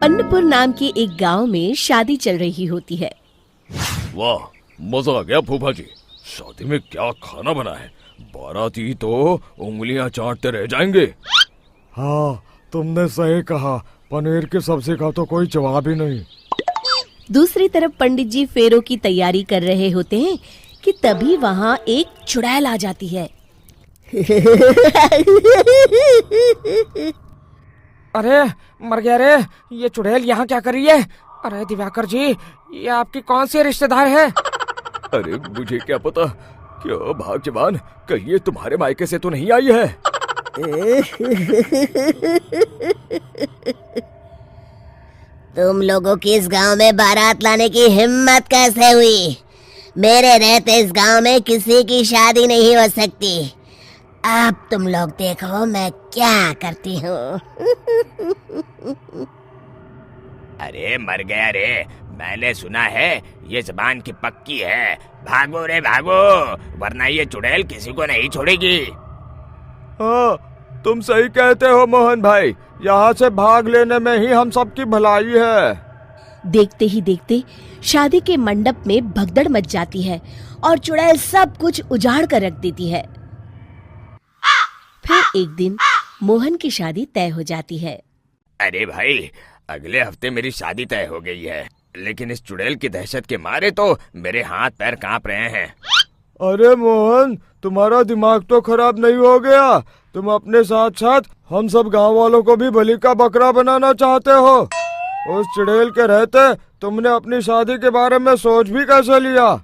अन्नपुर नाम के एक गांव में शादी चल रही होती है। वाह, मजा आ गया फूफा जी। शादी में क्या खाना बना है, बाराती तो उंगलियां चाटते रह जाएंगे। हाँ, तुमने सही कहा, पनीर की सब्जी का तो कोई जवाब ही नहीं। दूसरी तरफ पंडित जी फेरों की तैयारी कर रहे होते हैं कि तभी वहाँ एक चुड़ैल आ जाती है। अरे मर गया रे, ये चुड़ैल यहाँ क्या कर रही है? अरे दिवाकर जी, ये आपकी कौन सी रिश्तेदार है? अरे मुझे क्या पता, क्या भाग्यवान, कहीं ये तुम्हारे मायके से तो नहीं आई है। तुम लोगों की इस गांव में बारात लाने की हिम्मत कैसे हुई? मेरे रहते इस गांव में किसी की शादी नहीं हो सकती। अब तुम लोग देखो मैं क्या करती हूँ। अरे मर गया रे, मैंने सुना है ये जबान की पक्की है। भागो रे भागो, वरना ये चुड़ैल किसी को नहीं छोड़ेगी। हाँ, तुम सही कहते हो मोहन भाई, यहाँ से भाग लेने में ही हम सबकी भलाई है। देखते ही देखते शादी के मंडप में भगदड़ मच जाती है और चुड़ैल सब कुछ उजाड़ कर रख देती है। फिर एक दिन मोहन की शादी तय हो जाती है। अरे भाई, अगले हफ्ते मेरी शादी तय हो गई है, लेकिन इस चुड़ैल की दहशत के मारे तो मेरे हाथ पैर कांप रहे हैं। अरे मोहन, तुम्हारा दिमाग तो खराब नहीं हो गया? तुम अपने साथ साथ हम सब गांव वालों को भी बलि का बकरा बनाना चाहते हो? उस चुड़ैल के रहते तुमने अपनी शादी के बारे में सोच भी कैसे लिया?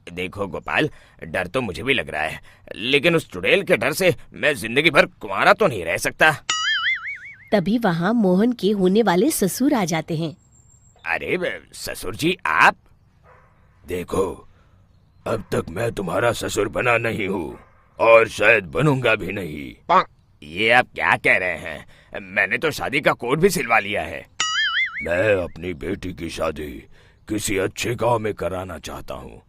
देखो गोपाल, डर तो मुझे भी लग रहा है, लेकिन उस चुड़ैल के डर से मैं जिंदगी भर कुंवारा तो नहीं रह सकता। तभी वहाँ मोहन के होने वाले ससुर आ जाते हैं। अरे ससुर जी आप? देखो, अब तक मैं तुम्हारा ससुर बना नहीं हूँ और शायद बनूंगा भी नहीं। ये आप क्या कह रहे हैं? मैंने तो शादी का कोड भी सिलवा लिया है। मैं अपनी बेटी की शादी किसी अच्छे गांव में कराना चाहता हूँ।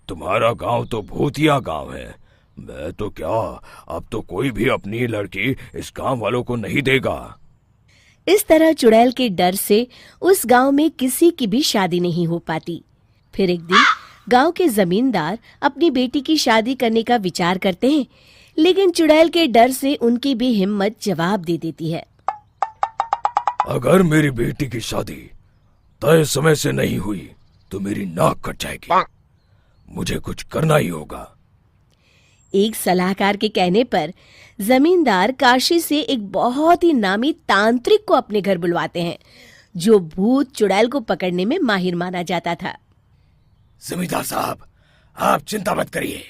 तुम्हारा गांव तो भूतिया गांव है। मैं तो क्या, अब तो कोई भी अपनी लड़की इस गांव वालों को नहीं देगा। इस तरह चुड़ैल के डर से उस गांव में किसी की भी शादी नहीं हो पाती। फिर एक दिन गांव के जमींदार अपनी बेटी की शादी करने का विचार करते हैं, लेकिन चुड़ैल के डर से उनकी भी हिम्मत जवाब दे देती है। अगर मेरी बेटी की शादी तय समय से नहीं हुई तो मेरी नाक कट जाएगी। मुझे कुछ करना ही होगा। एक सलाहकार के कहने पर जमींदार काशी से एक बहुत ही नामी तांत्रिक को अपने घर बुलवाते हैं, जो भूत चुड़ैल को पकड़ने में माहिर माना जाता था। जमींदार साहब, आप चिंता मत करिए।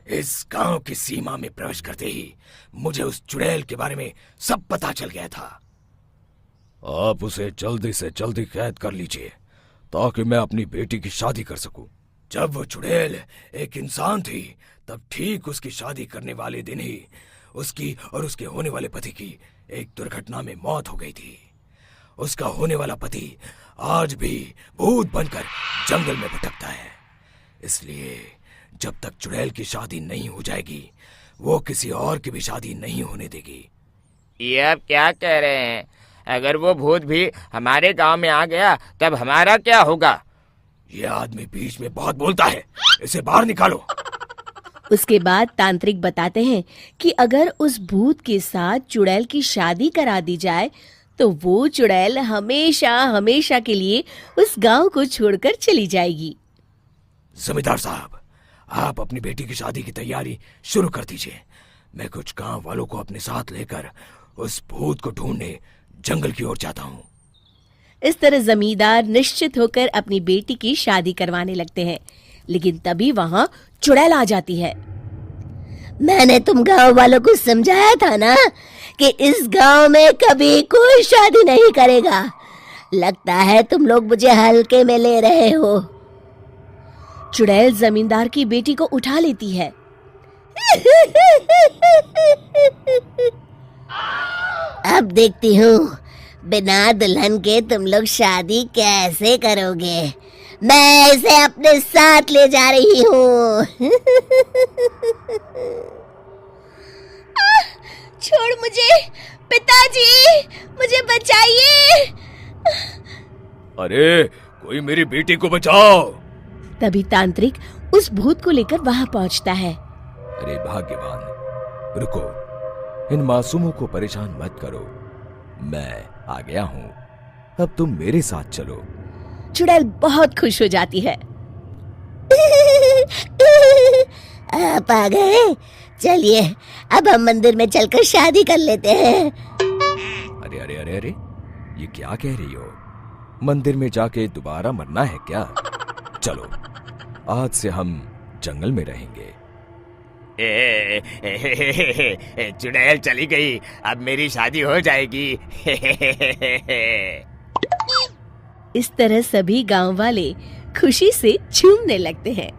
इस गांव की सीमा में प्रवेश करते ही मुझे उस चुड़ैल के बारे में सब पता चल गया था। आप उसे जल्दी से जल्दी कैद कर लीजिए ताकि मैं अपनी बेटी की शादी कर सकूं। जब वो चुड़ैल एक इंसान थी, तब ठीक उसकी शादी करने वाले दिन ही उसकी और उसके होने वाले पति की एक दुर्घटना में मौत हो गई थी। उसका होने वाला पति आज भी भूत बनकर जंगल में भटकता है। इसलिए जब तक चुड़ैल की शादी नहीं हो जाएगी, वो किसी और की भी शादी नहीं होने देगी। ये आप क्या कह रहे हैं? अगर वो भूत भी हमारे गांव में आ गया तब हमारा क्या होगा? ये आदमी बीच में बहुत बोलता है, इसे बाहर निकालो। उसके बाद तांत्रिक बताते हैं कि अगर उस भूत के साथ चुड़ैल की शादी करा दी जाए तो वो चुड़ैल हमेशा हमेशा के लिए उस गांव को छोड़कर चली जाएगी। जमींदार साहब, आप अपनी बेटी की शादी की तैयारी शुरू कर दीजिए। मैं कुछ गांव वालों को अपने साथ लेकर उस भूत को ढूंढने जंगल की ओर जाता हूँ। इस तरह जमींदार निश्चित होकर अपनी बेटी की शादी करवाने लगते हैं, लेकिन तभी वहाँ चुड़ैल आ जाती है। मैंने तुम गांव वालों को समझाया था ना कि इस गांव में कभी कोई शादी नहीं करेगा। लगता है तुम लोग मुझे हल्के में ले रहे हो। चुड़ैल जमींदार की बेटी को उठा लेती है। अब देखती हूँ बिना दुल्हन के तुम लोग शादी कैसे करोगे। मैं इसे अपने साथ ले जा रही हूँ। छोड़ मुझे, पिताजी, मुझे बचाइए। अरे कोई मेरी बेटी को बचाओ। तभी तांत्रिक उस भूत को लेकर वहां पहुंचता है। अरे भाग्यवान, रुको, इन मासूमों को परेशान मत करो, मैं आ गया हूँ, अब तुम मेरे साथ चलो। चुड़ैल बहुत खुश हो जाती है। आप आ गए, चलिए अब हम मंदिर में चलकर शादी कर लेते हैं। अरे अरे अरे अरे, ये क्या कह रही हो? मंदिर में जाके दोबारा मरना है क्या? चलो, आज से हम जंगल में रहेंगे। चुड़ैल चली गई, अब मेरी शादी हो जाएगी। इस तरह सभी गांव वाले खुशी से झूमने लगते हैं।